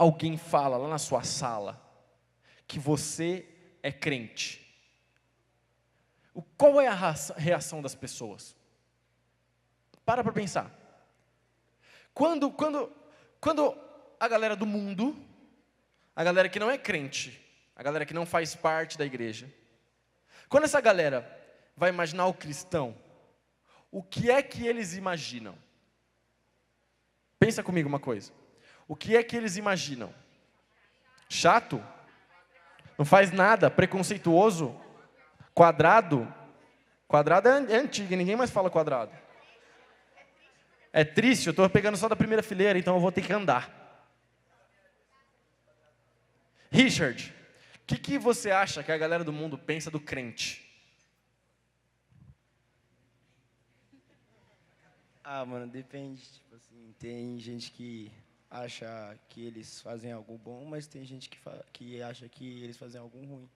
alguém fala lá na sua sala que você é crente, qual é a reação das pessoas? Para pensar. Quando a galera do mundo, a galera que não é crente, a galera que não faz parte da igreja, quando essa galera vai imaginar o cristão, o que é que eles imaginam? Pensa comigo uma coisa. O que é que eles imaginam? Chato? Não faz nada? Preconceituoso? Quadrado? Quadrado é antigo, ninguém mais fala quadrado. É triste, eu estou pegando só da primeira fileira, então eu vou ter que andar. Richard, o que você acha que a galera do mundo pensa do crente? Mano, depende, tipo assim, tem gente que acha que eles fazem algo bom, mas tem gente que acha que eles fazem algo ruim.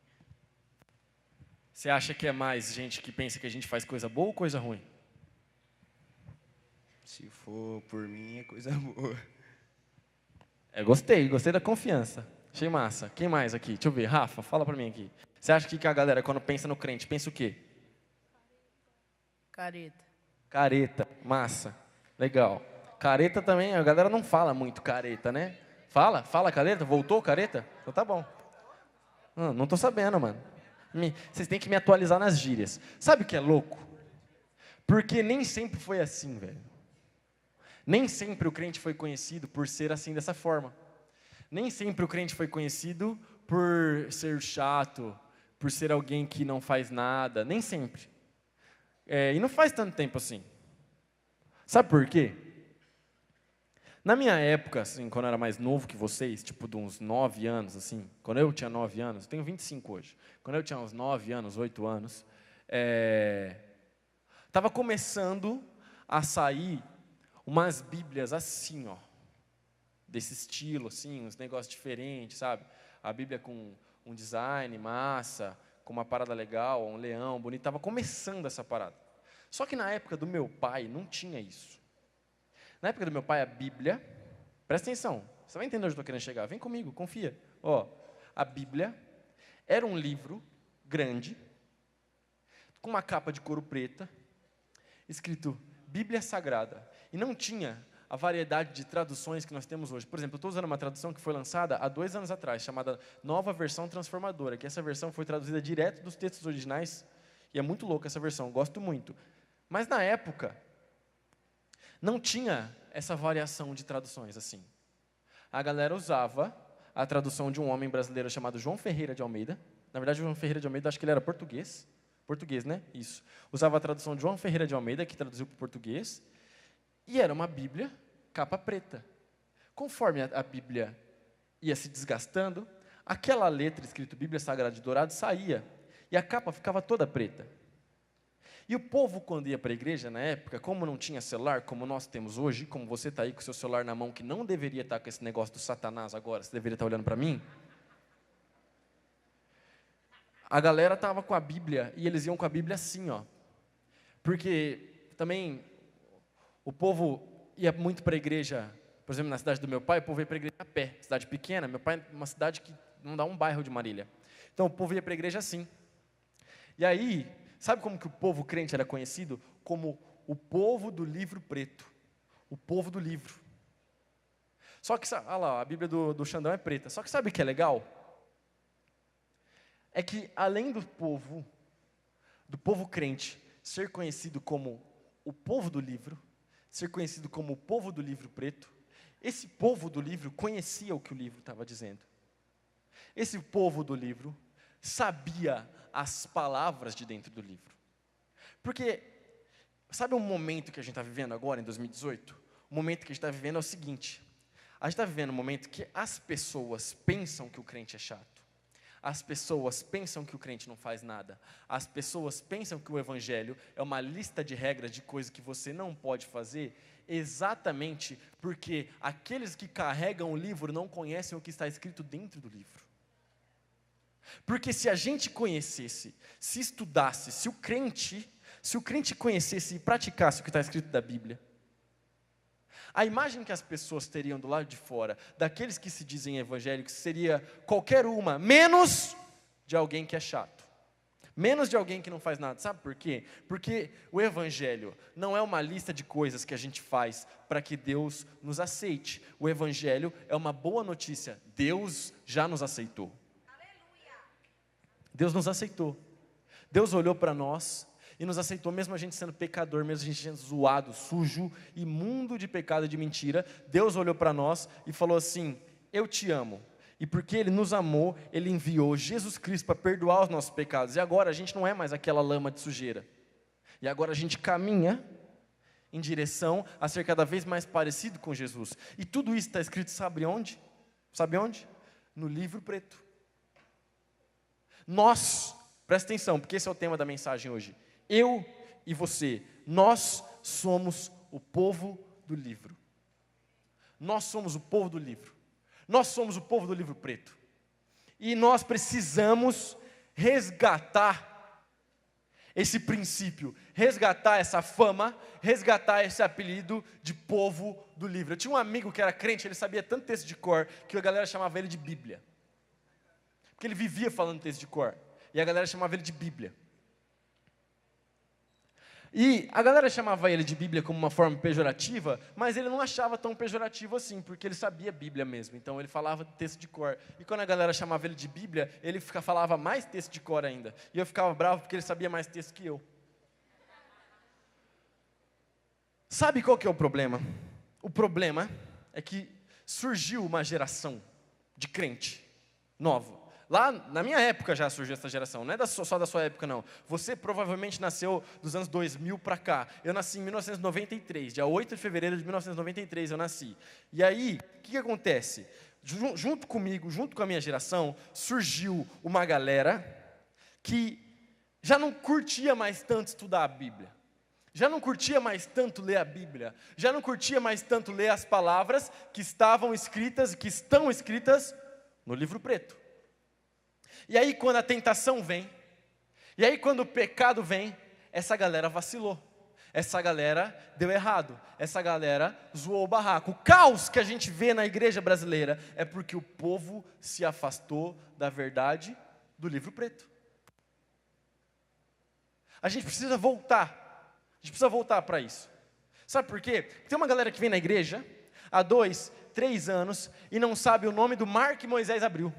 Você acha que é mais gente que pensa que a gente faz coisa boa ou coisa ruim? Se for por mim, é coisa boa. Gostei da confiança. Achei massa. Quem mais aqui? Deixa eu ver. Rafa, fala pra mim aqui. Você acha que a galera, quando pensa no crente, pensa o quê? Careta. Careta. Massa. Legal. Careta também, a galera não fala muito careta, né? Fala? Fala careta? Voltou careta? Então tá bom. Não tô sabendo, mano. Vocês têm que me atualizar nas gírias. Sabe o que é louco? Porque nem sempre foi assim, velho. Nem sempre o crente foi conhecido por ser assim, dessa forma. Nem sempre o crente foi conhecido por ser chato, por ser alguém que não faz nada. Nem sempre. E não faz tanto tempo assim. Sabe por quê? Na minha época, assim, quando eu era mais novo que vocês, tipo de uns 9 anos, assim, quando eu tinha 9 anos, eu tenho 25 hoje, quando eu tinha uns 9 anos, 8 anos, estava começando a sair umas bíblias assim, ó, desse estilo, assim, uns negócios diferentes, sabe? A Bíblia com um design massa, com uma parada legal, um leão bonito, estava começando essa parada. Só que na época do meu pai não tinha isso. Na época do meu pai, a Bíblia, presta atenção, você vai entender onde eu estou querendo chegar, vem comigo, confia. A Bíblia era um livro grande, com uma capa de couro preta, escrito Bíblia Sagrada, e não tinha a variedade de traduções que nós temos hoje. Por exemplo, eu estou usando uma tradução que foi lançada há 2 anos atrás, chamada Nova Versão Transformadora, que essa versão foi traduzida direto dos textos originais, e é muito louca essa versão, gosto muito. Mas na época, não tinha essa variação de traduções assim. A galera usava a tradução de um homem brasileiro chamado João Ferreira de Almeida. Na verdade, João Ferreira de Almeida, acho que ele era português. Português, né? Isso. Usava a tradução de João Ferreira de Almeida, que traduziu para o português. E era uma Bíblia, capa preta. Conforme a Bíblia ia se desgastando, aquela letra escrito Bíblia Sagrada de Dourado saía. E a capa ficava toda preta. E o povo, quando ia para a igreja, na época, como não tinha celular, como nós temos hoje, como você está aí com o seu celular na mão, que não deveria estar com esse negócio do Satanás agora, você deveria estar olhando para mim, a galera estava com a Bíblia, e eles iam com a Bíblia assim, ó. Porque também o povo ia muito para a igreja, por exemplo, na cidade do meu pai, o povo ia para a igreja a pé, cidade pequena, meu pai é uma cidade que não dá um bairro de Marília. Então o povo ia para a igreja assim. E aí, sabe como que o povo crente era conhecido? Como o povo do livro preto. O povo do livro. Só que, olha lá, a Bíblia do Xandão é preta. Só que sabe o que é legal? É que além do povo crente, ser conhecido como o povo do livro, ser conhecido como o povo do livro preto, esse povo do livro conhecia o que o livro estava dizendo. Esse povo do livro sabia as palavras de dentro do livro. Porque, sabe um momento que a gente está vivendo agora, em 2018? O momento que a gente está vivendo é o seguinte: a gente está vivendo um momento que as pessoas pensam que o crente é chato. As pessoas pensam que o crente não faz nada. As pessoas pensam que o evangelho é uma lista de regras de coisas que você não pode fazer, exatamente porque aqueles que carregam o livro não conhecem o que está escrito dentro do livro. Porque se a gente conhecesse, se estudasse, se o crente conhecesse e praticasse o que está escrito da Bíblia, A imagem que as pessoas teriam do lado de fora, daqueles que se dizem evangélicos, seria qualquer uma, menos de alguém que é chato. Menos de alguém que não faz nada. Sabe por quê? Porque o evangelho não é uma lista de coisas que a gente faz para que Deus nos aceite. O evangelho é uma boa notícia. Deus já nos aceitou. Deus nos aceitou. Deus olhou para nós e nos aceitou, mesmo a gente sendo pecador, mesmo a gente sendo zoado, sujo, imundo de pecado e de mentira. Deus olhou para nós e falou assim: eu te amo. E porque Ele nos amou, Ele enviou Jesus Cristo para perdoar os nossos pecados. E agora a gente não é mais aquela lama de sujeira. E agora a gente caminha em direção a ser cada vez mais parecido com Jesus. E tudo isso está escrito, sabe onde? Sabe onde? No livro preto. Nós, presta atenção, porque esse é o tema da mensagem hoje. Eu e você, nós somos o povo do livro. Nós somos o povo do livro. Nós somos o povo do livro preto. E nós precisamos resgatar esse princípio, resgatar essa fama, resgatar esse apelido de povo do livro. Eu tinha um amigo que era crente, ele sabia tanto texto de cor, que a galera chamava ele de Bíblia. Porque ele vivia falando texto de cor. E a galera chamava ele de Bíblia. E a galera chamava ele de Bíblia como uma forma pejorativa, mas ele não achava tão pejorativo assim, porque ele sabia Bíblia mesmo, então ele falava texto de cor. E quando a galera chamava ele de Bíblia, ele falava mais texto de cor ainda. E eu ficava bravo porque ele sabia mais texto que eu. Sabe qual que é o problema? O problema é que surgiu uma geração de crente nova. Lá, na minha época já surgiu essa geração, não é só da sua época não. Você provavelmente nasceu dos anos 2000 para cá. Eu nasci em 1993, dia 8 de fevereiro de 1993 eu nasci. E aí, o que acontece? Junto comigo, junto com a minha geração, surgiu uma galera que já não curtia mais tanto estudar a Bíblia. Já não curtia mais tanto ler a Bíblia. Já não curtia mais tanto ler as palavras que estavam escritas e que estão escritas no livro preto. E aí quando a tentação vem, e aí quando o pecado vem, essa galera vacilou, essa galera deu errado, essa galera zoou o barraco. O caos que a gente vê na igreja brasileira é porque o povo se afastou da verdade do livro preto. A gente precisa voltar para isso. Sabe por quê? Tem uma galera que vem na igreja há 2, 3 anos e não sabe o nome do mar que Moisés abriu.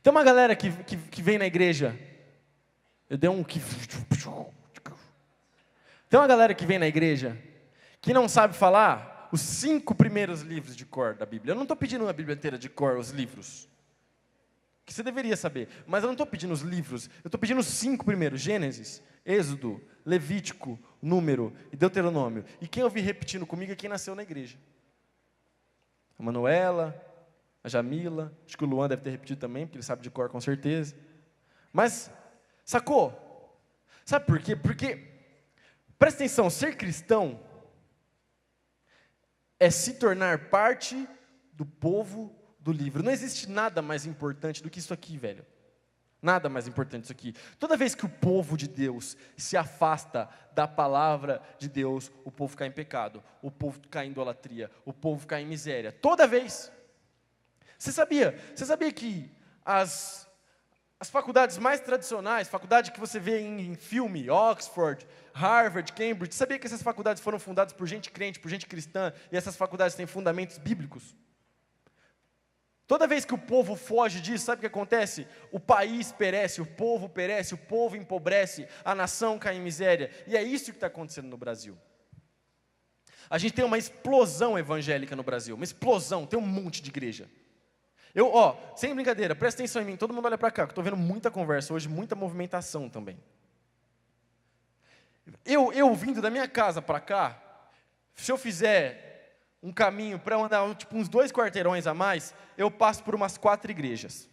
Tem uma galera que vem na igreja, Tem uma galera que vem na igreja, que não sabe falar os 5 primeiros livros de cor da Bíblia. Eu não estou pedindo a Bíblia inteira de cor, os livros, que você deveria saber, mas eu não estou pedindo os livros, eu estou pedindo os 5 primeiros, Gênesis, Êxodo, Levítico, Número e Deuteronômio. E quem eu vi repetindo comigo é quem nasceu na igreja. A Manuela, a Jamila, acho que o Luan deve ter repetido também, porque ele sabe de cor com certeza. Mas, sacou? Sabe por quê? Porque, presta atenção, ser cristão é se tornar parte do povo do livro. Não existe nada mais importante do que isso aqui, velho. Nada mais importante disso aqui. Toda vez que o povo de Deus se afasta da palavra de Deus, o povo cai em pecado, o povo cai em idolatria, o povo cai em miséria. Toda vez. Você sabia que as faculdades mais tradicionais, faculdade que você vê em filme, Oxford, Harvard, Cambridge, sabia que essas faculdades foram fundadas por gente crente, por gente cristã, e essas faculdades têm fundamentos bíblicos? Toda vez que o povo foge disso, sabe o que acontece? O país perece, o povo empobrece, a nação cai em miséria. E é isso que está acontecendo no Brasil. A gente tem uma explosão evangélica no Brasil, uma explosão, tem um monte de igreja. Sem brincadeira, presta atenção em mim, todo mundo olha para cá, que eu estou vendo muita conversa hoje, muita movimentação também. Eu vindo da minha casa para cá, se eu fizer um caminho para andar uns 2 quarteirões a mais, eu passo por umas 4 igrejas.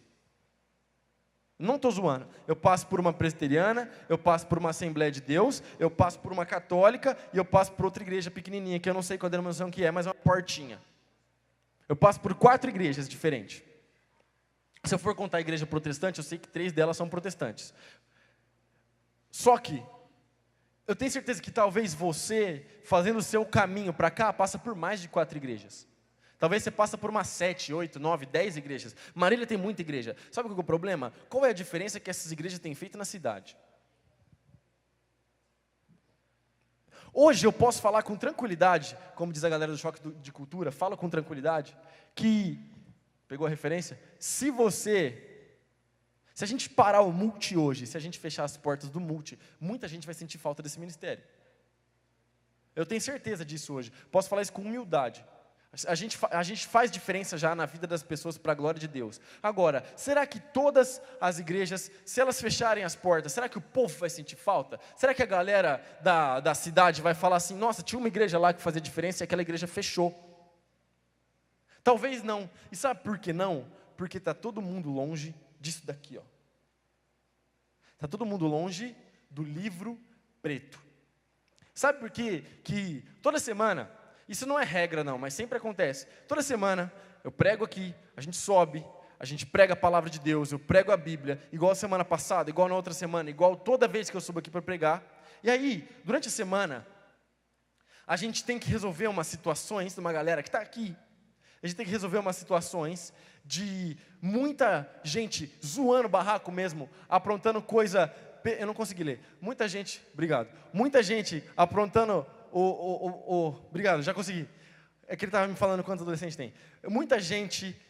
Não estou zoando. Eu passo por uma presbiteriana, eu passo por uma Assembleia de Deus, eu passo por uma católica e eu passo por outra igreja pequenininha, que eu não sei qual denominação que é, mas é uma portinha. Eu passo por 4 igrejas diferentes. Se eu for contar a igreja protestante, eu sei que 3 delas são protestantes. Só que Eu tenho certeza que talvez você, fazendo o seu caminho para cá, passa por mais de 4 igrejas. Talvez você passa por umas 7, 8, 9, 10 igrejas. Marília tem muita igreja. Sabe qual é o problema? Qual é a diferença que essas igrejas têm feito na cidade? Hoje eu posso falar com tranquilidade, como diz a galera do Choque de Cultura, fala com tranquilidade, que, pegou a referência? Se a gente parar o multi hoje, se a gente fechar as portas do multi, muita gente vai sentir falta desse ministério. Eu tenho certeza disso hoje. Posso falar isso com humildade. A gente faz diferença já na vida das pessoas para a glória de Deus. Agora, será que todas as igrejas, se elas fecharem as portas, será que o povo vai sentir falta? Será que a galera da cidade vai falar assim, nossa, tinha uma igreja lá que fazia diferença e aquela igreja fechou? Talvez não. E sabe por que não? Porque está todo mundo longe disso daqui, ó. Está todo mundo longe do livro preto. Sabe por quê? Que toda semana, isso não é regra não, mas sempre acontece. Toda semana eu prego aqui, a gente sobe, a gente prega a palavra de Deus, eu prego a Bíblia, igual a semana passada, igual na outra semana, igual toda vez que eu subo aqui para pregar. E aí, durante a semana, a gente tem que resolver umas situações de uma galera que está aqui. A gente tem que resolver umas situações de muita gente zoando o barraco mesmo, aprontando coisa... Eu não consegui ler. Muita gente... Obrigado. Muita gente aprontando obrigado, já consegui. É que ele estava me falando quantos adolescentes tem. Muita gente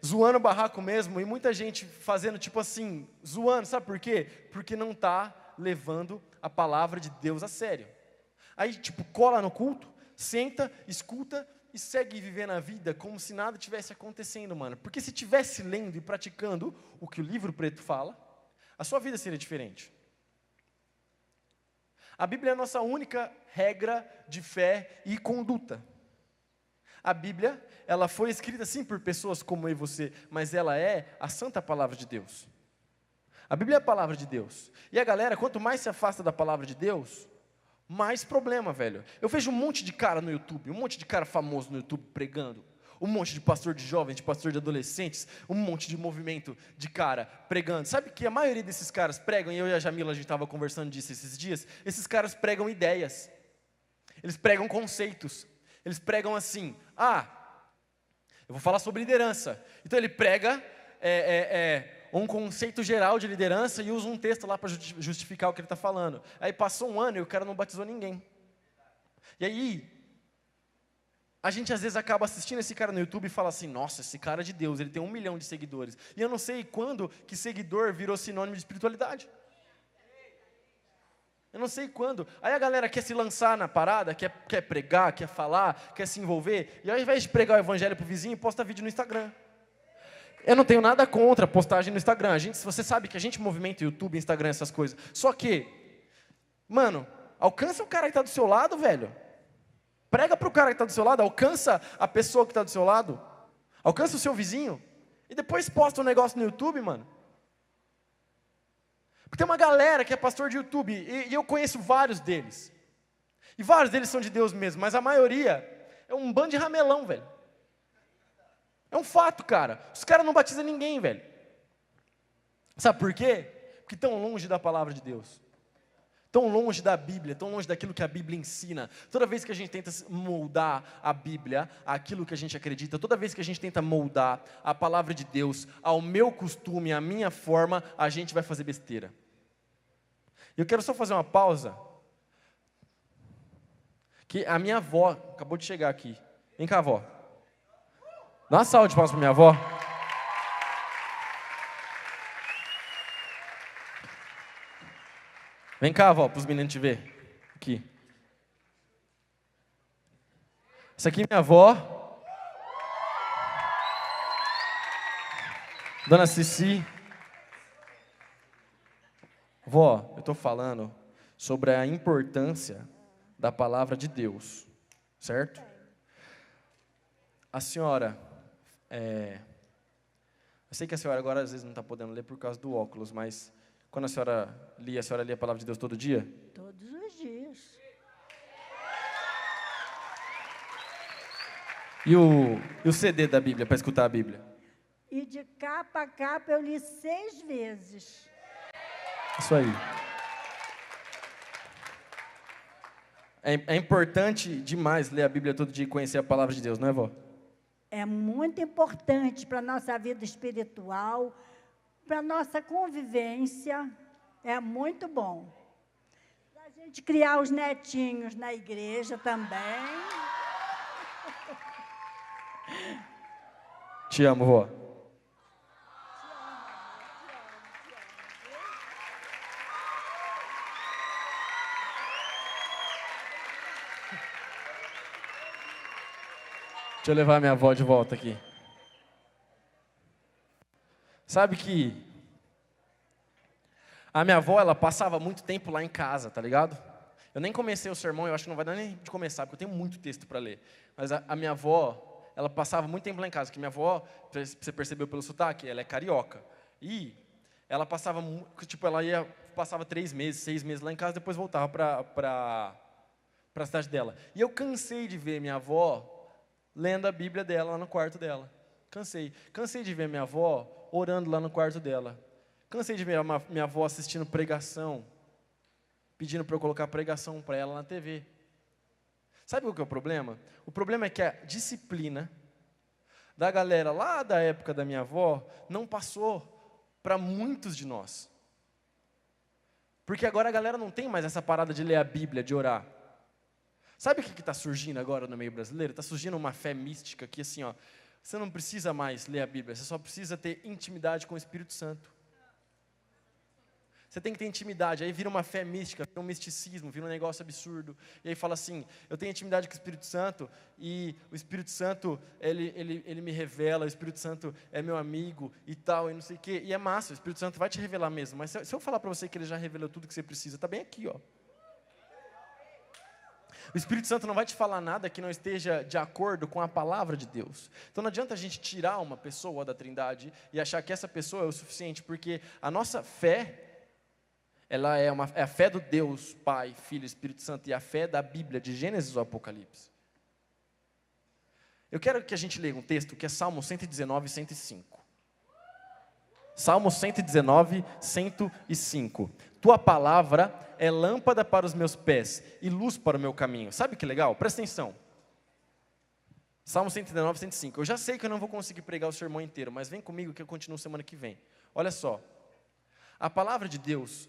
zoando o barraco mesmo, e muita gente fazendo tipo assim, zoando. Sabe por quê? Porque não está levando a palavra de Deus a sério. Aí tipo, cola no culto, senta, escuta... e segue vivendo a vida como se nada tivesse acontecendo, mano. Porque se tivesse lendo e praticando o que o livro preto fala, a sua vida seria diferente. A Bíblia é a nossa única regra de fé e conduta. A Bíblia, ela foi escrita sim por pessoas como eu e você, mas ela é a santa palavra de Deus. A Bíblia é a palavra de Deus. E a galera, quanto mais se afasta da palavra de Deus, mais problema, velho. Eu vejo um monte de cara no YouTube, um monte de cara famoso no YouTube pregando, um monte de pastor de jovens, de pastor de adolescentes, um monte de movimento de cara pregando. Sabe que a maioria desses caras pregam, e eu e a Jamila, a gente estava conversando disso esses dias, esses caras pregam ideias, eles pregam conceitos, eles pregam assim, eu vou falar sobre liderança. Então ele prega um conceito geral de liderança e usa um texto lá para justificar o que ele está falando. Aí passou um ano e o cara não batizou ninguém. E aí, a gente às vezes acaba assistindo esse cara no YouTube e fala assim, nossa, esse cara é de Deus, ele tem 1 milhão de seguidores. E eu não sei quando que seguidor virou sinônimo de espiritualidade. Eu não sei quando. Aí a galera quer se lançar na parada, quer pregar, quer falar, quer se envolver. E ao invés de pregar o evangelho para o vizinho, posta vídeo no Instagram. Eu não tenho nada contra postagem no Instagram. Você sabe que a gente movimenta YouTube, Instagram, essas coisas. Só que, mano, alcança o cara que está do seu lado, velho. Prega para o cara que está do seu lado, alcança a pessoa que está do seu lado. Alcança o seu vizinho. E depois posta um negócio no YouTube, mano. Porque tem uma galera que é pastor de YouTube, e eu conheço vários deles. E vários deles são de Deus mesmo, mas a maioria é um bando de ramelão, velho. É um fato, cara. Os caras não batizam ninguém, velho. Sabe por quê? Porque estão longe da palavra de Deus. Tão longe da Bíblia, tão longe daquilo que a Bíblia ensina. Toda vez que a gente tenta moldar a Bíblia, aquilo que a gente acredita, toda vez que a gente tenta moldar a palavra de Deus ao meu costume, à minha forma, a gente vai fazer besteira. Eu quero só fazer uma pausa. Que a minha avó acabou de chegar aqui. Vem cá, avó. Dá uma salva de palmas para minha avó. Vem cá, avó, para os meninos te ver. Aqui. Essa aqui é minha avó. Dona Cici. Vó, eu estou falando sobre a importância da palavra de Deus. Certo? A senhora... eu sei que a senhora agora às vezes não está podendo ler por causa do óculos, mas quando a senhora lia a palavra de Deus todo dia? Todos os dias. E o CD da Bíblia, para escutar a Bíblia? E de capa a capa eu li 6 vezes. Isso aí. É importante demais ler a Bíblia todo dia e conhecer a palavra de Deus, não é, vó? É muito importante para a nossa vida espiritual, para a nossa convivência. É muito bom. Para a gente criar os netinhos na igreja também. Te amo, vó. Deixa eu levar minha avó de volta aqui. Sabe que a minha avó, ela passava muito tempo lá em casa, tá ligado? Eu nem comecei o sermão, eu acho que não vai dar nem de começar, porque eu tenho muito texto para ler. Mas a minha avó, ela passava muito tempo lá em casa, porque minha avó, você percebeu pelo sotaque, ela é carioca. E ela passava, tipo, passava 3 meses, 6 meses lá em casa, depois voltava para a cidade dela. E eu cansei de ver minha avó lendo a Bíblia dela lá no quarto dela. Cansei de ver minha avó orando lá no quarto dela. Cansei de ver minha avó assistindo pregação, pedindo para eu colocar pregação para ela na TV. Sabe o que é o problema? O problema é que a disciplina da galera lá da época da minha avó não passou para muitos de nós. Porque agora a galera não tem mais essa parada de ler a Bíblia, de orar. Sabe o que está surgindo agora no meio brasileiro? Está surgindo uma fé mística que assim, ó, você não precisa mais ler a Bíblia, você só precisa ter intimidade com o Espírito Santo. Você tem que ter intimidade, aí vira uma fé mística, vira um misticismo, vira um negócio absurdo. E aí fala assim, eu tenho intimidade com o Espírito Santo, e o Espírito Santo, ele me revela, o Espírito Santo é meu amigo e tal, e não sei o quê. E é massa, o Espírito Santo vai te revelar mesmo. Mas se eu falar para você que ele já revelou tudo que você precisa, está bem aqui, ó. O Espírito Santo não vai te falar nada que não esteja de acordo com a palavra de Deus. Então não adianta a gente tirar uma pessoa da Trindade e achar que essa pessoa é o suficiente, porque a nossa fé, ela é a fé do Deus, Pai, Filho e Espírito Santo, e a fé da Bíblia, de Gênesis ao Apocalipse. Eu quero que a gente leia um texto que é Salmo 119, 105. Salmo 119, 105. Tua palavra é lâmpada para os meus pés e luz para o meu caminho. Sabe que legal? Presta atenção. Salmo 119, 105. Eu já sei que eu não vou conseguir pregar o sermão inteiro, mas vem comigo que eu continuo semana que vem. Olha só. A palavra de Deus,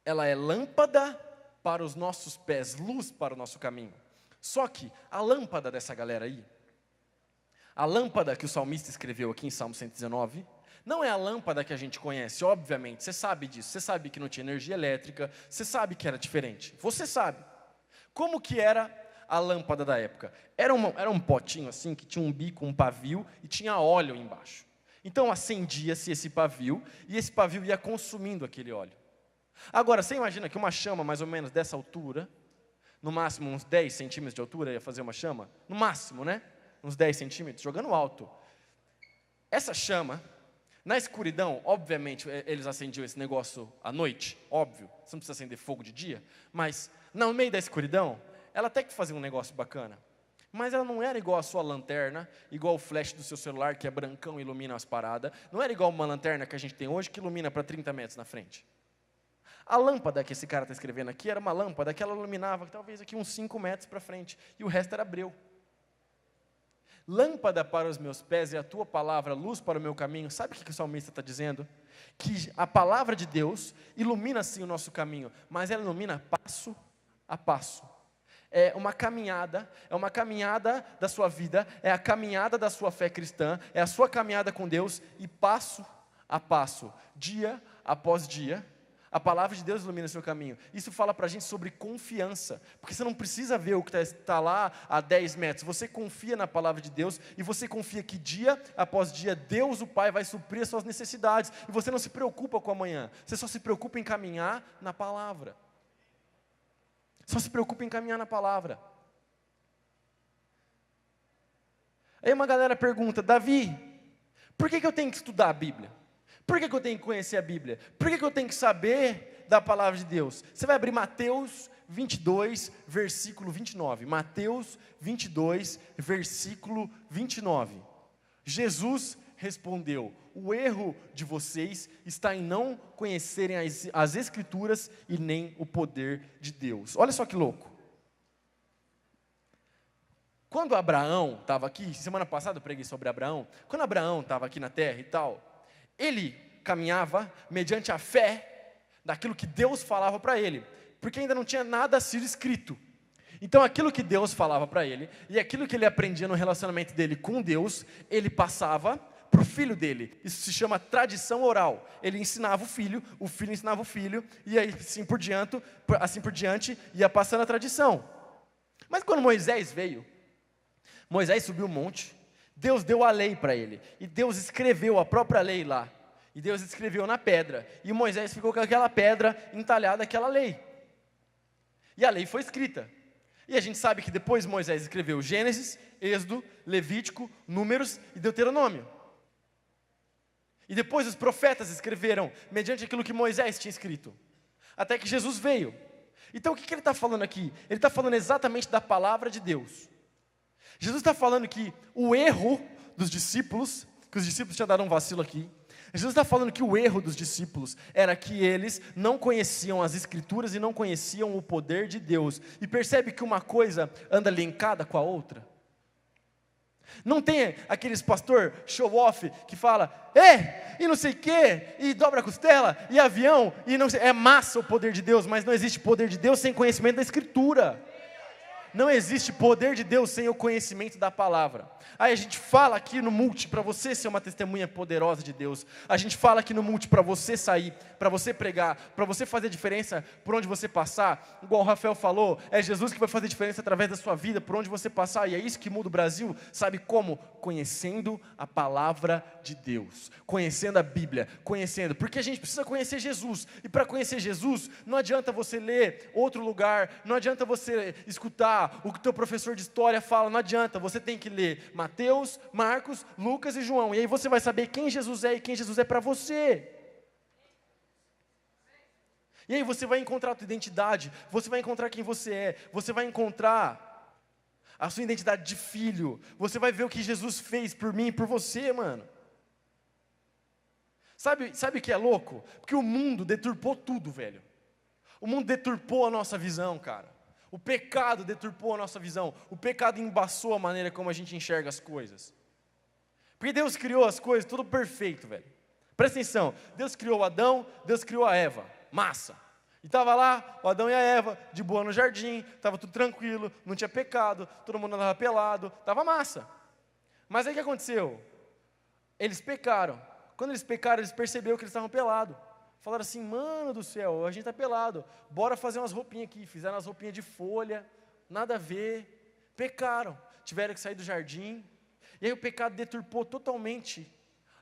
ela é lâmpada para os nossos pés, luz para o nosso caminho. Só que a lâmpada dessa galera aí, a lâmpada que o salmista escreveu aqui em Salmo 119, não é a lâmpada que a gente conhece, obviamente, você sabe disso, você sabe que não tinha energia elétrica, você sabe que era diferente, você sabe. Como que era a lâmpada da época? Era um potinho assim, que tinha um bico, um pavio, e tinha óleo embaixo. Então acendia-se esse pavio, e esse pavio ia consumindo aquele óleo. Agora, você imagina que uma chama mais ou menos dessa altura, no máximo uns 10 centímetros de altura, ia fazer uma chama? No máximo, né? Uns 10 centímetros, jogando alto. Essa chama, na escuridão, obviamente, eles acendiam esse negócio à noite, óbvio, você não precisa acender fogo de dia, mas no meio da escuridão, ela até que fazia um negócio bacana, mas ela não era igual a sua lanterna, igual o flash do seu celular, que é brancão e ilumina as paradas, não era igual uma lanterna que a gente tem hoje, que ilumina para 30 metros na frente. A lâmpada que esse cara está escrevendo aqui, era uma lâmpada que ela iluminava talvez aqui uns 5 metros para frente, e o resto era breu. Lâmpada para os meus pés e a tua palavra, luz para o meu caminho. Sabe o que o salmista está dizendo? Que a palavra de Deus ilumina sim o nosso caminho, mas ela ilumina passo a passo. É uma caminhada da sua vida, é a caminhada da sua fé cristã, é a sua caminhada com Deus, e passo a passo, dia após dia, a palavra de Deus ilumina o seu caminho. Isso fala para a gente sobre confiança, porque você não precisa ver o que está lá a 10 metros, você confia na palavra de Deus, e você confia que dia após dia, Deus o Pai vai suprir as suas necessidades, e você não se preocupa com amanhã, você só se preocupa em caminhar na palavra. Só se preocupa em caminhar na palavra. Aí uma galera pergunta, Davi, por que eu tenho que estudar a Bíblia? Por que eu tenho que conhecer a Bíblia? Por que eu tenho que saber da palavra de Deus? Você vai abrir Mateus 22, versículo 29. Mateus 22, versículo 29. Jesus respondeu, o erro de vocês está em não conhecerem as Escrituras e nem o poder de Deus. Olha só que louco. quando Abraão estava aqui, semana passada eu preguei sobre Abraão, quando Abraão estava aqui na terra e tal, ele caminhava mediante a fé daquilo que Deus falava para ele, porque ainda não tinha nada sido escrito. Então aquilo que Deus falava para ele, e aquilo que ele aprendia no relacionamento dele com Deus, ele passava para o filho dele. Isso se chama tradição oral. Ele ensinava o filho ensinava o filho, e aí assim por diante, ia passando a tradição. Mas quando Moisés veio, Moisés subiu o monte, Deus deu a lei para ele, e Deus escreveu a própria lei lá, e Deus escreveu na pedra, e Moisés ficou com aquela pedra entalhada, aquela lei, e a lei foi escrita. E a gente sabe que depois Moisés escreveu Gênesis, Êxodo, Levítico, Números e Deuteronômio. E depois os profetas escreveram mediante aquilo que Moisés tinha escrito, até que Jesus veio. Então o que ele está falando aqui? Ele está falando exatamente da palavra de Deus. Jesus está falando que o erro dos discípulos, que os discípulos tinham dado um vacilo aqui, Jesus está falando que o erro dos discípulos era que eles não conheciam as Escrituras e não conheciam o poder de Deus. E percebe que uma coisa anda linkada com a outra? Não tem aqueles pastor show-off que fala, e não sei o quê, e dobra a costela, e avião, e não sei, é massa o poder de Deus, mas não existe poder de Deus sem conhecimento da Escritura. Não existe poder de Deus sem o conhecimento da palavra. Aí a gente fala aqui no Multi para você ser uma testemunha poderosa de Deus. A gente fala aqui no Multi para você sair, para você pregar, para você fazer diferença por onde você passar. Igual o Rafael falou, é Jesus que vai fazer diferença através da sua vida, por onde você passar. E é isso que muda o Brasil. Sabe como? Conhecendo a palavra de Deus. Conhecendo a Bíblia. Conhecendo. Porque a gente precisa conhecer Jesus. E para conhecer Jesus, não adianta você ler outro lugar. Não adianta você escutar o que o teu professor de história fala, não adianta, você tem que ler Mateus, Marcos, Lucas e João, e aí você vai saber quem Jesus é e quem Jesus é para você. E aí você vai encontrar a tua identidade, você vai encontrar quem você é, você vai encontrar a sua identidade de filho, você vai ver o que Jesus fez por mim e por você, mano. Sabe o que é louco? Porque o mundo deturpou tudo, velho. O mundo deturpou a nossa visão, cara. O pecado deturpou a nossa visão. O pecado embaçou a maneira como a gente enxerga as coisas. Porque Deus criou as coisas tudo perfeito, velho. Presta atenção. Deus criou Adão, Deus criou a Eva. Massa. E estava lá, o Adão e a Eva, de boa no jardim, estava tudo tranquilo, não tinha pecado, todo mundo andava pelado, estava massa. Mas aí o que aconteceu? Eles pecaram. Quando eles pecaram, eles perceberam que eles estavam pelados. Falaram assim, mano do céu, a gente está pelado, bora fazer umas roupinhas aqui. Fizeram as roupinhas de folha, nada a ver, pecaram, tiveram que sair do jardim. E aí o pecado deturpou totalmente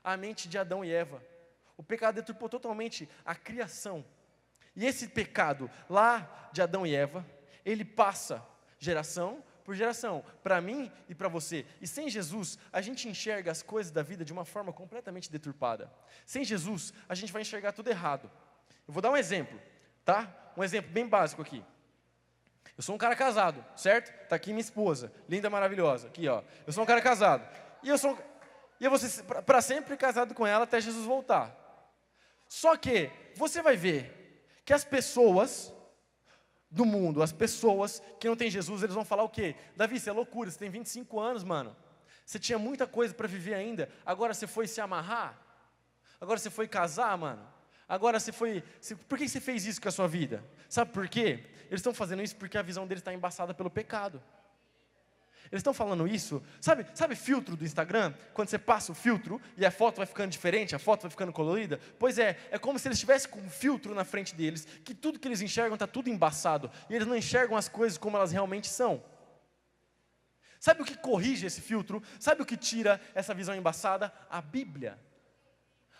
a mente de Adão e Eva. O pecado deturpou totalmente a criação. E esse pecado lá de Adão e Eva, ele passa geração por geração, para mim e para você. E sem Jesus, a gente enxerga as coisas da vida de uma forma completamente deturpada. Sem Jesus, a gente vai enxergar tudo errado. Eu vou dar um exemplo, tá? Um exemplo bem básico aqui. Eu sou um cara casado, certo? Tá aqui minha esposa, linda, maravilhosa. Aqui, ó. Eu sou um cara casado. E eu vou ser para sempre casado com ela até Jesus voltar. Só que você vai ver que as pessoas do mundo, as pessoas que não têm Jesus, eles vão falar o quê? Davi, você é loucura, você tem 25 anos, mano. Você tinha muita coisa para viver ainda, agora você foi se amarrar? Agora você foi casar, mano? Agora você foi... Por que você fez isso com a sua vida? Sabe por quê? Eles estão fazendo isso porque a visão deles está embaçada pelo pecado. Eles estão falando isso, sabe filtro do Instagram? Quando você passa o filtro e a foto vai ficando diferente, a foto vai ficando colorida? Pois é como se eles estivessem com um filtro na frente deles, que tudo que eles enxergam está tudo embaçado, e eles não enxergam as coisas como elas realmente são. Sabe o que corrige esse filtro? Sabe o que tira essa visão embaçada? A Bíblia.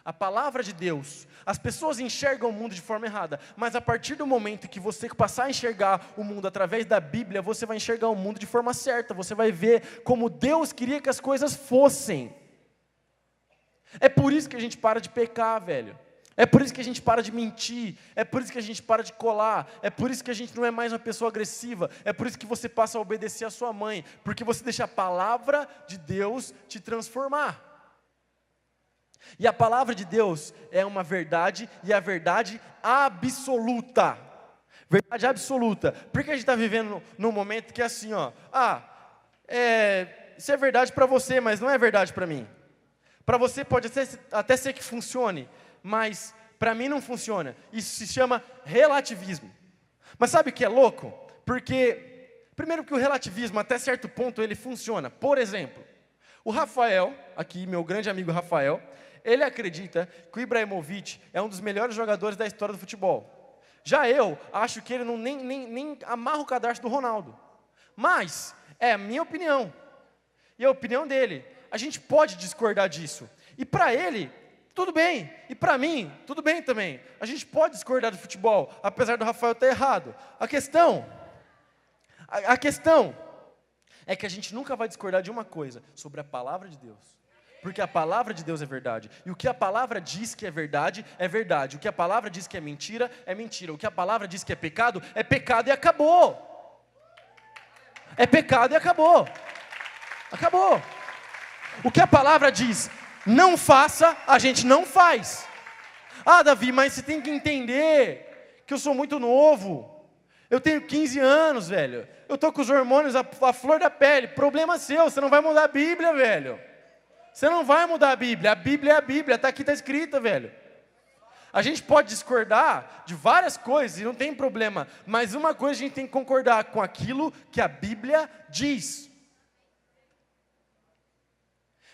A palavra de Deus. As pessoas enxergam o mundo de forma errada, mas a partir do momento que você passar a enxergar o mundo através da Bíblia, você vai enxergar o mundo de forma certa, você vai ver como Deus queria que as coisas fossem. É por isso que a gente para de pecar, velho. É por isso que a gente para de mentir, é por isso que a gente para de colar, é por isso que a gente não é mais uma pessoa agressiva, é por isso que você passa a obedecer a sua mãe, porque você deixa a palavra de Deus te transformar. E a palavra de Deus é uma verdade, e a verdade absoluta. Verdade absoluta. Porque a gente está vivendo num momento que é assim, ó. isso é verdade para você, mas não é verdade para mim. Para você pode até ser que funcione, mas para mim não funciona. Isso se chama relativismo. Mas sabe o que é louco? Porque, primeiro que o relativismo, até certo ponto, ele funciona. Por exemplo, o Rafael, aqui, meu grande amigo Rafael, ele acredita que o Ibrahimovic é um dos melhores jogadores da história do futebol. Já eu acho que ele nem amarra o cadarço do Ronaldo. Mas é a minha opinião. E a opinião dele. A gente pode discordar disso. E para ele, tudo bem. E para mim, tudo bem também. A gente pode discordar do futebol, apesar do Rafael estar errado. A questão é que a gente nunca vai discordar de uma coisa, sobre a palavra de Deus. Porque a palavra de Deus é verdade. E o que a palavra diz que é verdade, é verdade. O que a palavra diz que é mentira, é mentira. O que a palavra diz que é pecado e acabou. É pecado e acabou. Acabou. O que a palavra diz, não faça, a gente não faz. Ah, Davi, mas você tem que entender que eu sou muito novo. Eu tenho 15 anos, velho. Eu estou com os hormônios, a flor da pele. Problema seu, você não vai mudar a Bíblia, velho. Você não vai mudar a Bíblia é a Bíblia, está aqui, está escrita, velho. A gente pode discordar de várias coisas, e não tem problema, mas uma coisa a gente tem que concordar com aquilo que a Bíblia diz.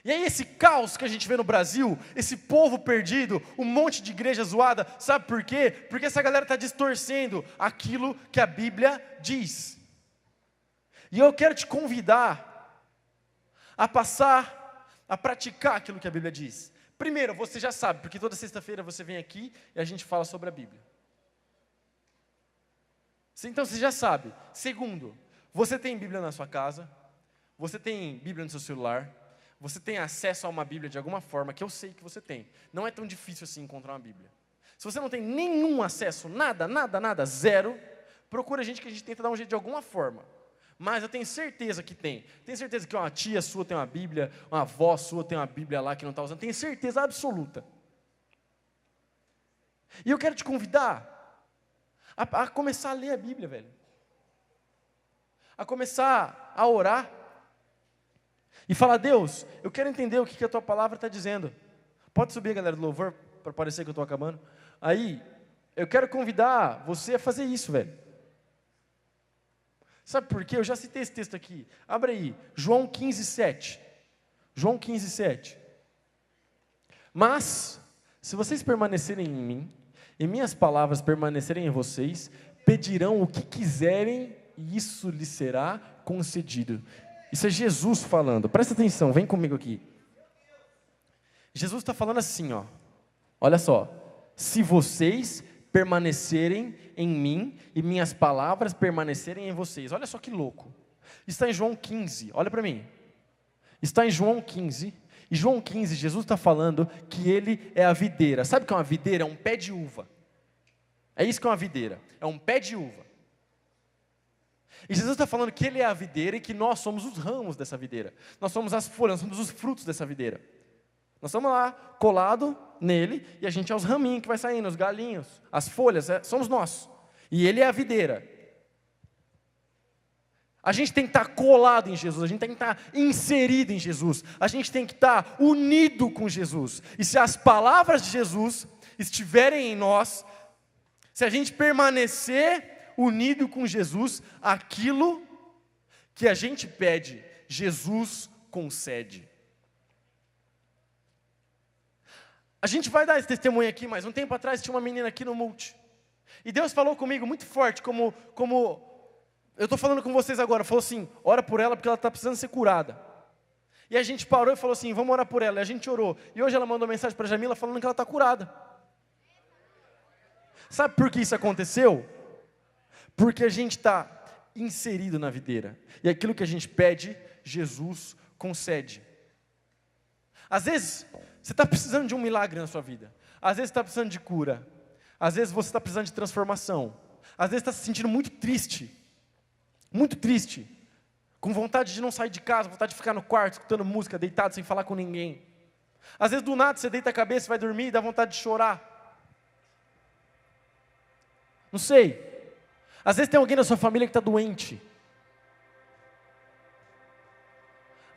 E aí esse caos que a gente vê no Brasil, esse povo perdido, um monte de igreja zoada, sabe por quê? Porque essa galera está distorcendo aquilo que a Bíblia diz. E eu quero te convidar a praticar aquilo que a Bíblia diz. Primeiro, você já sabe, porque toda sexta-feira você vem aqui e a gente fala sobre a Bíblia. Então você já sabe. Segundo, você tem Bíblia na sua casa, você tem Bíblia no seu celular, você tem acesso a uma Bíblia de alguma forma, que eu sei que você tem. Não é tão difícil assim encontrar uma Bíblia. Se você não tem nenhum acesso, nada, zero, procura a gente que a gente tenta dar um jeito de alguma forma. Mas eu tenho certeza que tem. Tenho certeza que uma tia sua tem uma Bíblia, uma avó sua tem uma Bíblia lá que não está usando. Tenho certeza absoluta. E eu quero te convidar a começar a ler a Bíblia, velho. A começar a orar. E falar, Deus, eu quero entender o que a tua palavra está dizendo. Pode subir, galera do louvor, para parecer que eu estou acabando. Aí, eu quero convidar você a fazer isso, velho. Sabe por quê? Eu já citei esse texto aqui. Abre aí, João 15:7. João 15:7. Mas, se vocês permanecerem em mim, e minhas palavras permanecerem em vocês, pedirão o que quiserem, e isso lhes será concedido. Isso é Jesus falando, presta atenção, vem comigo aqui. Jesus está falando assim, ó. Olha só. Se vocês permanecerem em mim e minhas palavras permanecerem em vocês. Olha só que louco. Está em João 15, olha para mim. Está em João 15, e João 15, Jesus está falando que ele é a videira. Sabe o que é uma videira? É um pé de uva. É isso que é uma videira, é um pé de uva. E Jesus está falando que ele é a videira e que nós somos os ramos dessa videira. Nós somos as folhas, nós somos os frutos dessa videira. Nós estamos lá, colado nele, e a gente é os raminhos que vai saindo, os galinhos, as folhas, somos nós. E ele é a videira. A gente tem que estar colado em Jesus, a gente tem que estar inserido em Jesus, a gente tem que estar unido com Jesus. E se as palavras de Jesus estiverem em nós, se a gente permanecer unido com Jesus, aquilo que a gente pede, Jesus concede. A gente vai dar esse testemunho aqui, mas um tempo atrás tinha uma menina aqui no Multi. E Deus falou comigo muito forte, como eu estou falando com vocês agora, falou assim, ora por ela porque ela está precisando ser curada. E a gente parou e falou assim, vamos orar por ela. E a gente orou. E hoje ela mandou mensagem para a Jamila falando que ela está curada. Sabe por que isso aconteceu? Porque a gente está inserido na videira. E aquilo que a gente pede, Jesus concede. Às vezes, você está precisando de um milagre na sua vida. Às vezes, você está precisando de cura. Às vezes, você está precisando de transformação. Às vezes, está se sentindo muito triste. Muito triste. Com vontade de não sair de casa, vontade de ficar no quarto, escutando música, deitado, sem falar com ninguém. Às vezes, do nada, você deita a cabeça, vai dormir e dá vontade de chorar. Não sei. Às vezes tem alguém na sua família que está doente.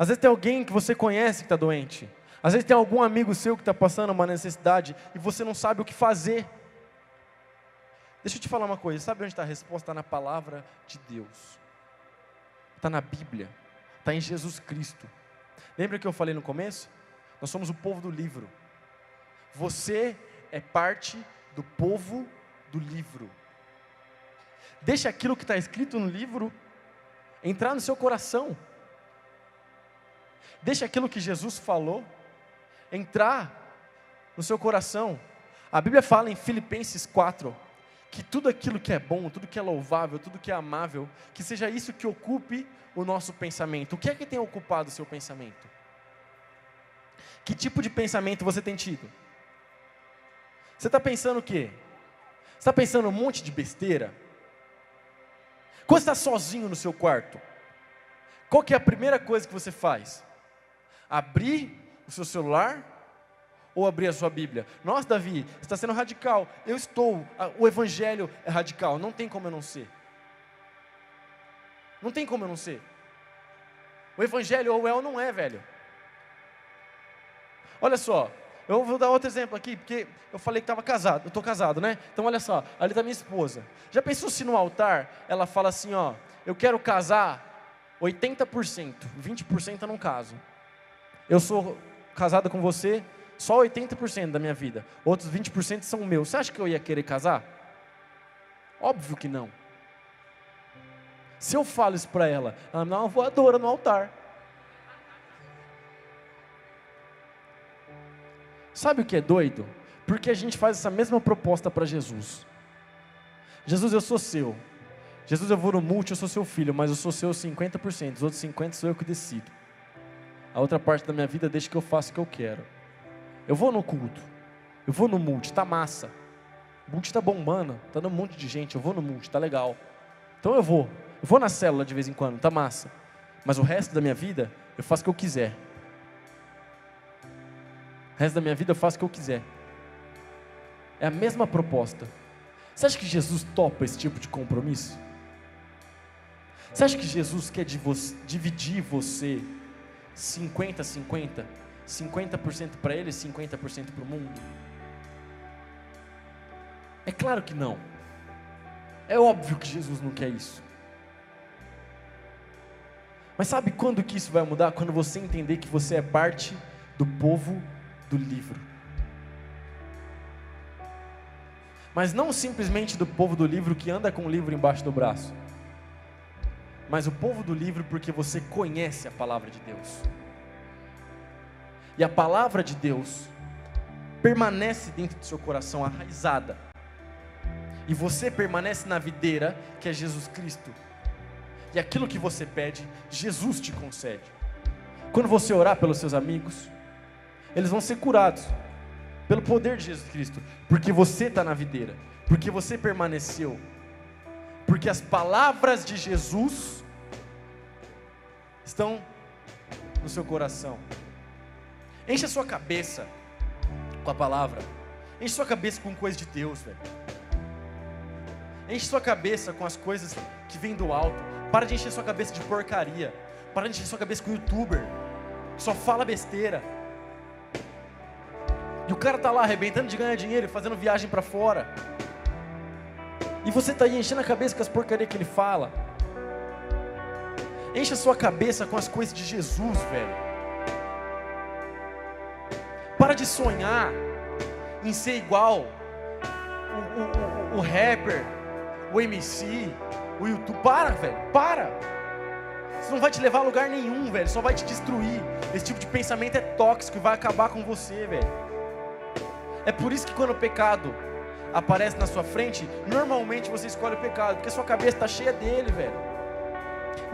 Às vezes tem alguém que você conhece que está doente. Às vezes tem algum amigo seu que está passando uma necessidade e você não sabe o que fazer. Deixa eu te falar uma coisa, sabe onde está a resposta? Está na palavra de Deus. Está na Bíblia. Está em Jesus Cristo. Lembra que eu falei no começo? Nós somos o povo do livro. Você é parte do povo do livro. Deixa aquilo que está escrito no livro entrar no seu coração. Deixa aquilo que Jesus falou entrar no seu coração. A Bíblia fala em Filipenses 4, que tudo aquilo que é bom, tudo que é louvável, tudo que é amável, que seja isso que ocupe o nosso pensamento. O que é que tem ocupado o seu pensamento? Que tipo de pensamento você tem tido? Você está pensando o quê? Você está pensando um monte de besteira? Quando você está sozinho no seu quarto, qual que é a primeira coisa que você faz? Abrir o seu celular ou abrir a sua Bíblia? Nossa, Davi, você está sendo radical. Eu estou, o Evangelho é radical, não tem como eu não ser. Não tem como eu não ser. O Evangelho ou é ou não é, velho. Olha só, eu vou dar outro exemplo aqui, porque eu falei que estava casado, eu estou casado, né? Então olha só, ali está minha esposa. Já pensou se no altar ela fala assim, ó, eu quero casar 80%, 20% eu não caso. Eu sou casado com você só 80% da minha vida, outros 20% são meus. Você acha que eu ia querer casar? Óbvio que não. Se eu falo isso para ela, ela me dá uma voadora no altar. Sabe o que é doido? Porque a gente faz essa mesma proposta para Jesus. Jesus, eu sou seu. Jesus, eu vou no multi, eu sou seu filho, mas eu sou seu 50%, os outros 50% sou eu que decido. A outra parte da minha vida deixa que eu faça o que eu quero. Eu vou no culto, eu vou no multi, tá massa. O multi tá bombando, tá dando um monte de gente, eu vou no multi, tá legal. Então eu vou na célula de vez em quando, tá massa. Mas o resto da minha vida, eu faço o que eu quiser. O resto da minha vida eu faço o que eu quiser. É a mesma proposta. Você acha que Jesus topa esse tipo de compromisso? Você acha que Jesus quer dividir você 50-50? 50% para ele e 50% para o mundo? É claro que não. É óbvio que Jesus não quer isso. Mas sabe quando que isso vai mudar? Quando você entender que você é parte do povo do livro. Mas não simplesmente do povo do livro que anda com o livro embaixo do braço. Mas o povo do livro porque você conhece a palavra de Deus. E a palavra de Deus permanece dentro do seu coração, arraizada. E você permanece na videira, que é Jesus Cristo. E aquilo que você pede, Jesus te concede. Quando você orar pelos seus amigos, eles vão ser curados pelo poder de Jesus Cristo, porque você está na videira, porque você permaneceu, porque as palavras de Jesus estão no seu coração. Enche a sua cabeça com a palavra, enche a sua cabeça com coisas de Deus, velho. Enche a sua cabeça com as coisas que vêm do alto. Para de encher a sua cabeça de porcaria. Para de encher a sua cabeça com youtuber que só fala besteira. E o cara tá lá arrebentando de ganhar dinheiro, fazendo viagem para fora. E você tá aí enchendo a cabeça com as porcarias que ele fala. Enche a sua cabeça com as coisas de Jesus, velho. Para de sonhar em ser igual o rapper, o MC, o YouTube. Para, velho, para. Isso não vai te levar a lugar nenhum, velho. Só vai te destruir. Esse tipo de pensamento é tóxico e vai acabar com você, velho. É por isso que quando o pecado aparece na sua frente, normalmente você escolhe o pecado, porque a sua cabeça está cheia dele, velho.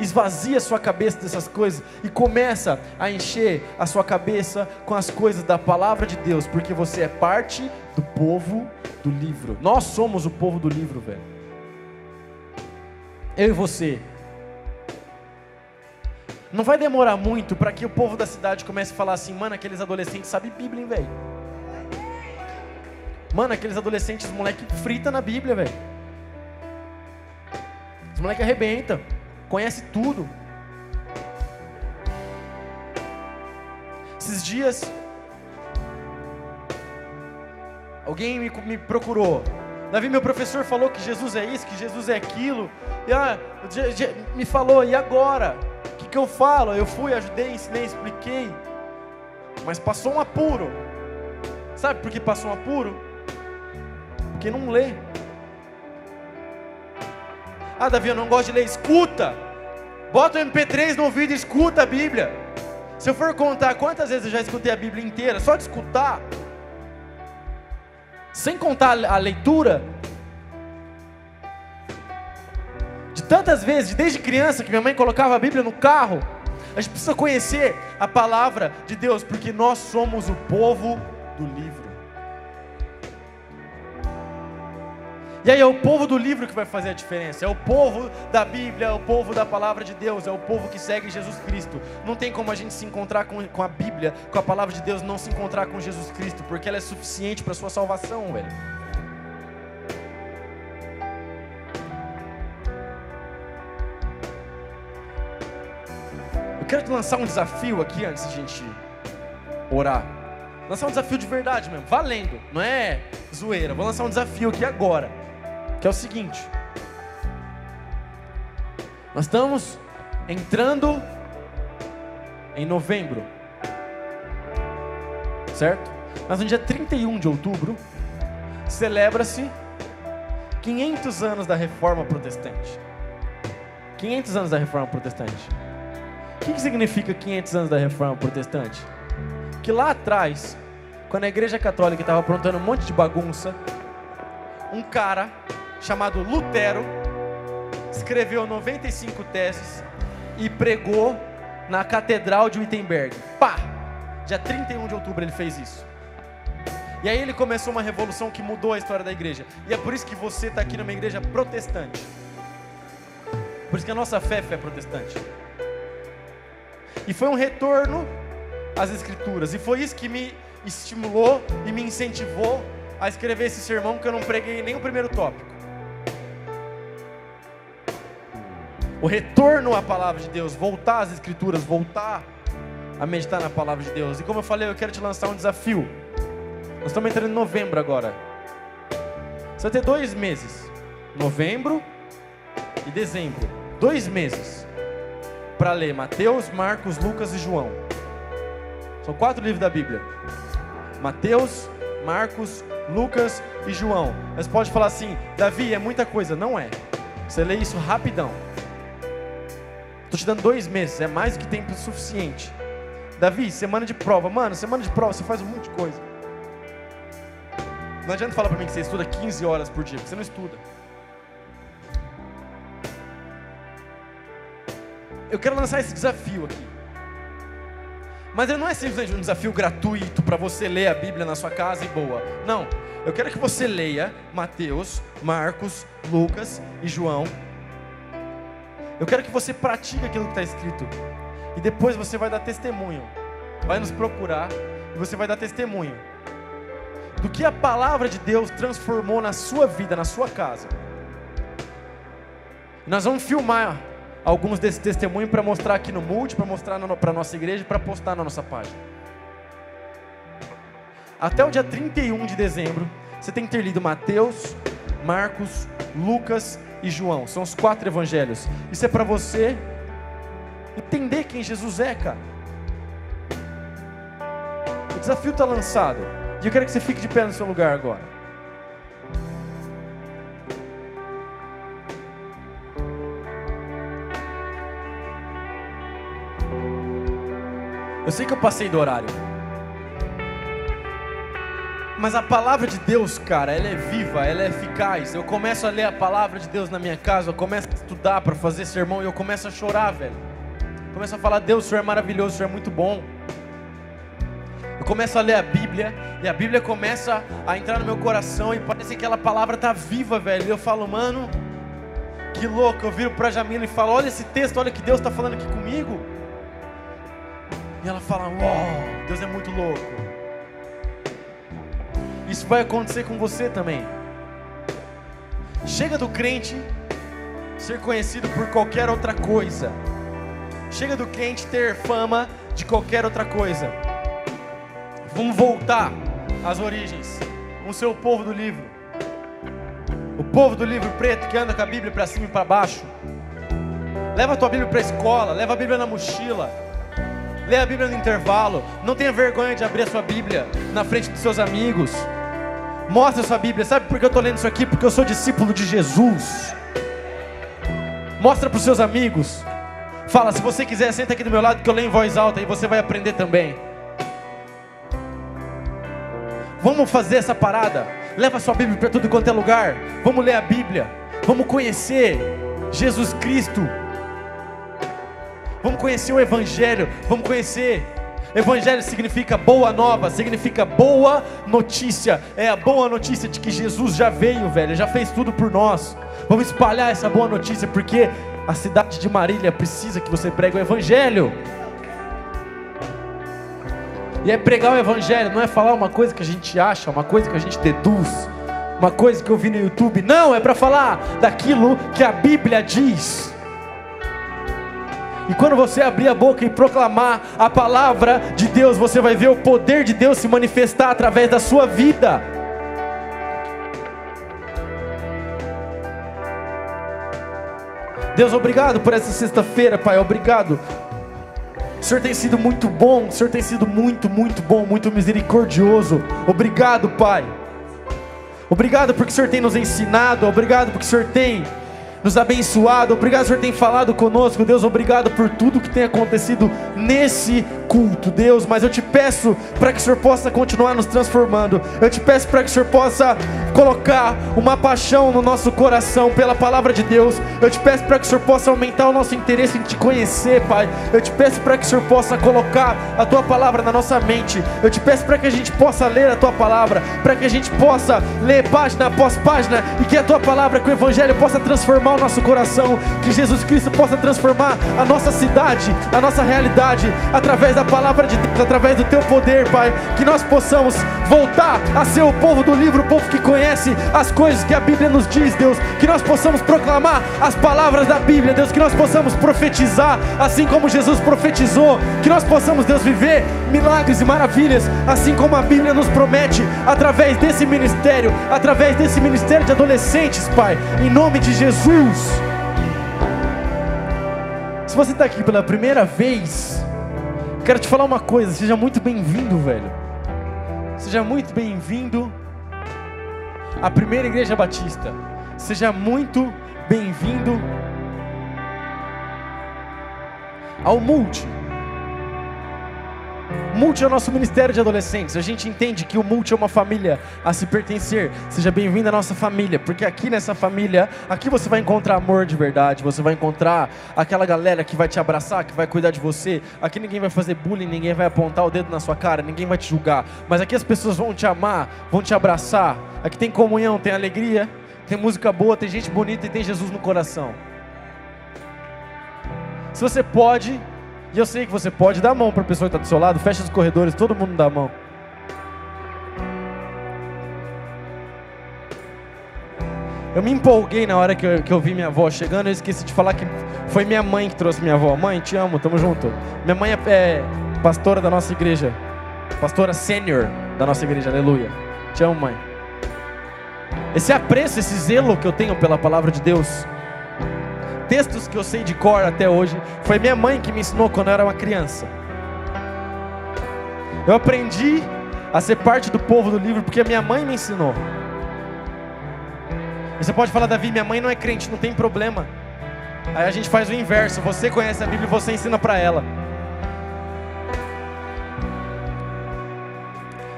Esvazia a sua cabeça dessas coisas e começa a encher a sua cabeça com as coisas da palavra de Deus, porque você é parte do povo do livro. Nós somos o povo do livro, velho. Eu e você. Não vai demorar muito para que o povo da cidade comece a falar assim: mano, aqueles adolescentes sabem Bíblia, hein, velho? Mano, aqueles adolescentes, os moleque frita na Bíblia, velho. Os moleque arrebenta, conhece tudo. Esses dias, alguém me procurou. Davi, meu professor falou que Jesus é isso, que Jesus é aquilo. E me falou, e agora? O que eu falo? Eu fui, ajudei, ensinei, expliquei. Mas passou um apuro. Sabe por que passou um apuro? Porque não lê. Ah, Davi, eu não gosto de ler. Escuta. Bota o MP3 no ouvido e escuta a Bíblia. Se eu for contar quantas vezes eu já escutei a Bíblia inteira, só de escutar, sem contar a leitura, de tantas vezes, desde criança, que minha mãe colocava a Bíblia no carro. A gente precisa conhecer a palavra de Deus, porque nós somos o povo do livro. E aí é o povo do livro que vai fazer a diferença. É o povo da Bíblia, é o povo da palavra de Deus, é o povo que segue Jesus Cristo. Não tem como a gente se encontrar com a Bíblia, com a palavra de Deus, não se encontrar com Jesus Cristo, porque ela é suficiente para a sua salvação, velho. Eu quero te lançar um desafio aqui antes de a gente orar. Lançar um desafio de verdade mesmo, valendo, não é zoeira. Vou lançar um desafio aqui agora, que é o seguinte: nós estamos entrando em novembro, certo? Mas no dia 31 de outubro celebra-se 500 anos da Reforma Protestante. 500 anos da Reforma Protestante. O que significa 500 anos da Reforma Protestante? Que lá atrás, quando a Igreja Católica estava aprontando um monte de bagunça, um cara chamado Lutero escreveu 95 teses e pregou na Catedral de Wittenberg. Pá! Dia 31 de outubro ele fez isso. E aí ele começou uma revolução que mudou a história da igreja. E é por isso que você está aqui numa igreja protestante. Por isso que a nossa fé é protestante. E foi um retorno às Escrituras. E foi isso que me estimulou e me incentivou a escrever esse sermão, que eu não preguei nem o primeiro tópico. O retorno à palavra de Deus, voltar às Escrituras, voltar a meditar na palavra de Deus. E como eu falei, eu quero te lançar um desafio. Nós estamos entrando em novembro agora. Você vai ter 2 meses, novembro e dezembro, 2 meses para ler Mateus, Marcos, Lucas e João. São 4 livros da Bíblia: Mateus, Marcos, Lucas e João. Mas pode falar assim: Davi, é muita coisa. Não é. Você lê isso rapidão. Estou te dando 2 meses, é mais do que tempo suficiente. Davi, semana de prova. Mano, semana de prova você faz um monte de coisa. Não adianta falar para mim que você estuda 15 horas por dia, porque você não estuda. Eu quero lançar esse desafio aqui. Mas ele não é simplesmente um desafio gratuito para você ler a Bíblia na sua casa e boa. Não, eu quero que você leia Mateus, Marcos, Lucas e João. Eu quero que você pratique aquilo que está escrito. E depois você vai dar testemunho. Vai nos procurar e você vai dar testemunho do que a palavra de Deus transformou na sua vida, na sua casa. Nós vamos filmar alguns desses testemunhos para mostrar aqui no Multi, para mostrar para a nossa igreja e para postar na nossa página. Até o dia 31 de dezembro, você tem que ter lido Mateus, Marcos, Lucas e João. São os 4 evangelhos. Isso é para você entender quem Jesus é, cara. O desafio está lançado. E eu quero que você fique de pé no seu lugar agora. Eu sei que eu passei do horário, mas a palavra de Deus, cara, ela é viva, ela é eficaz. Eu começo a ler a palavra de Deus na minha casa, eu começo a estudar para fazer sermão e eu começo a chorar, velho. Eu começo a falar: Deus, o Senhor é maravilhoso, o Senhor é muito bom. Eu começo a ler a Bíblia e a Bíblia começa a entrar no meu coração e parece que aquela palavra está viva, velho. E eu falo: mano, que louco. Eu viro para Jamila e falo: olha esse texto, olha o que Deus está falando aqui comigo. E ela fala: uau, Deus é muito louco. Isso vai acontecer com você também. Chega do crente ser conhecido por qualquer outra coisa. Chega do crente ter fama de qualquer outra coisa. Vamos voltar às origens. Vamos ser o povo do livro. O povo do livro preto que anda com a Bíblia para cima e para baixo. Leva a tua Bíblia para a escola, leva a Bíblia na mochila. Lê a Bíblia no intervalo. Não tenha vergonha de abrir a sua Bíblia na frente dos seus amigos. Mostra a sua Bíblia. Sabe por que eu estou lendo isso aqui? Porque eu sou discípulo de Jesus. Mostra para os seus amigos. Fala, se você quiser, senta aqui do meu lado que eu leio em voz alta e você vai aprender também. Vamos fazer essa parada. Leva a sua Bíblia para tudo quanto é lugar. Vamos ler a Bíblia. Vamos conhecer Jesus Cristo. Vamos conhecer o Evangelho. Vamos conhecer. Evangelho significa boa nova, significa boa notícia. É a boa notícia de que Jesus já veio, velho, já fez tudo por nós. Vamos espalhar essa boa notícia, porque a cidade de Marília precisa que você pregue o Evangelho. E é pregar o Evangelho, não é falar uma coisa que a gente acha, uma coisa que a gente deduz, uma coisa que eu vi no YouTube. Não, é para falar daquilo que a Bíblia diz. E quando você abrir a boca e proclamar a palavra de Deus, você vai ver o poder de Deus se manifestar através da sua vida. Deus, obrigado por essa sexta-feira, Pai, obrigado. O Senhor tem sido muito bom, o Senhor tem sido muito bom, muito misericordioso. Obrigado, Pai. Obrigado porque o Senhor tem nos ensinado, obrigado porque o Senhor tem nos abençoado, obrigado, o Senhor tem falado conosco, Deus, obrigado por tudo que tem acontecido nesse culto, Deus, mas eu te peço para que o Senhor possa continuar nos transformando, eu te peço para que o Senhor possa colocar uma paixão no nosso coração pela palavra de Deus, eu te peço para que o Senhor possa aumentar o nosso interesse em te conhecer, Pai, eu te peço para que o Senhor possa colocar a Tua palavra na nossa mente, eu te peço para que a gente possa ler a Tua palavra, para que a gente possa ler página após página, e que a Tua palavra, que o Evangelho possa transformar o nosso coração, que Jesus Cristo possa transformar a nossa cidade, a nossa realidade, através da palavra de Deus, através do Teu poder, Pai, que nós possamos voltar a ser o povo do livro, o povo que conhece as coisas que a Bíblia nos diz, Deus, que nós possamos proclamar as palavras da Bíblia, Deus, que nós possamos profetizar, assim como Jesus profetizou, que nós possamos, Deus, viver milagres e maravilhas, assim como a Bíblia nos promete, através desse ministério de adolescentes, Pai, em nome de Jesus. Se você está aqui pela primeira vez, quero te falar uma coisa, seja muito bem-vindo, velho. Seja muito bem-vindo à Primeira Igreja Batista. Seja muito bem-vindo ao Multi. Multi é o nosso ministério de adolescentes. A gente entende que o Multi é uma família a se pertencer. Seja bem-vindo à nossa família, porque aqui nessa família, aqui você vai encontrar amor de verdade. Você vai encontrar aquela galera que vai te abraçar, que vai cuidar de você. Aqui ninguém vai fazer bullying, ninguém vai apontar o dedo na sua cara, ninguém vai te julgar. Mas aqui as pessoas vão te amar, vão te abraçar. Aqui tem comunhão, tem alegria, tem música boa, tem gente bonita e tem Jesus no coração. Se você pode... E eu sei que você pode dar a mão para a pessoa que está do seu lado. Fecha os corredores, todo mundo dá a mão. Eu me empolguei na hora que eu vi minha avó chegando. Eu esqueci de falar que foi minha mãe que trouxe minha avó. Mãe, te amo, tamo junto. Minha mãe é pastora da nossa igreja. Pastora sênior da nossa igreja, aleluia. Te amo, mãe. Esse apreço, esse zelo que eu tenho pela palavra de Deus, textos que eu sei de cor até hoje, foi minha mãe que me ensinou quando eu era uma criança. Eu aprendi a ser parte do povo do livro porque a minha mãe me ensinou. E você pode falar, Davi, minha mãe não é crente, não tem problema. Aí a gente faz o inverso, você conhece a Bíblia e você ensina para ela.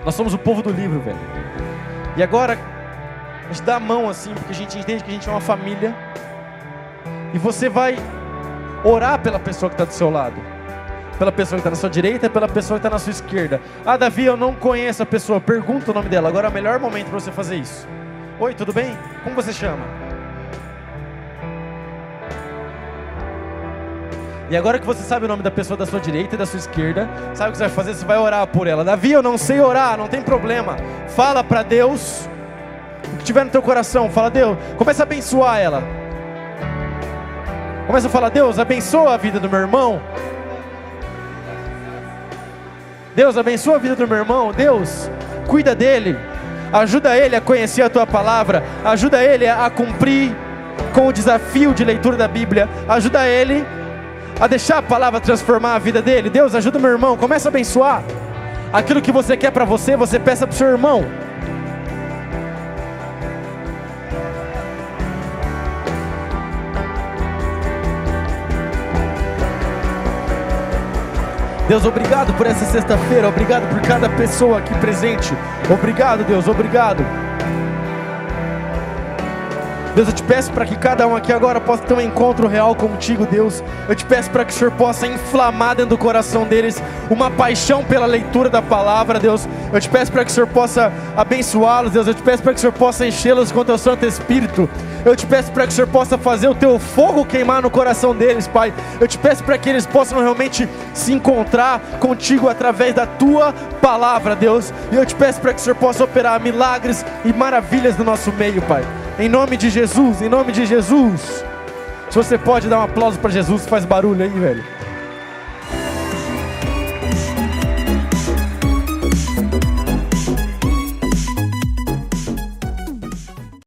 Nós somos o povo do livro, velho. E agora, a gente dá a mão assim, porque a gente entende que a gente é uma família. E você vai orar pela pessoa que está do seu lado, pela pessoa que está na sua direita, pela pessoa que está na sua esquerda. Ah, Davi, eu não conheço a pessoa. Pergunta o nome dela. Agora é o melhor momento para você fazer isso. Oi, tudo bem? Como você chama? E agora que você sabe o nome da pessoa da sua direita e da sua esquerda, sabe o que você vai fazer? Você vai orar por ela. Davi, eu não sei orar, não tem problema. Fala para Deus o que tiver no teu coração. Fala, Deus, começa a abençoar ela. Começa a falar, Deus, abençoa a vida do meu irmão. Deus, abençoa a vida do meu irmão. Deus, cuida dele. Ajuda ele a conhecer a tua palavra. Ajuda ele a cumprir com o desafio de leitura da Bíblia. Ajuda ele a deixar a palavra transformar a vida dele. Deus, ajuda meu irmão. Começa a abençoar. Aquilo que você quer para você, você peça para o seu irmão. Deus, obrigado por essa sexta-feira, obrigado por cada pessoa aqui presente, obrigado, Deus, obrigado. Deus, eu te peço para que cada um aqui agora possa ter um encontro real contigo, Deus. Eu te peço para que o Senhor possa inflamar dentro do coração deles uma paixão pela leitura da palavra, Deus. Eu te peço para que o Senhor possa abençoá-los, Deus. Eu te peço para que o Senhor possa enchê-los com o teu Santo Espírito. Eu te peço para que o Senhor possa fazer o teu fogo queimar no coração deles, Pai. Eu te peço para que eles possam realmente se encontrar contigo através da tua palavra, Deus. E eu te peço para que o Senhor possa operar milagres e maravilhas no nosso meio, Pai. Em nome de Jesus, em nome de Jesus. Se você pode dar um aplauso para Jesus, faz barulho aí, velho.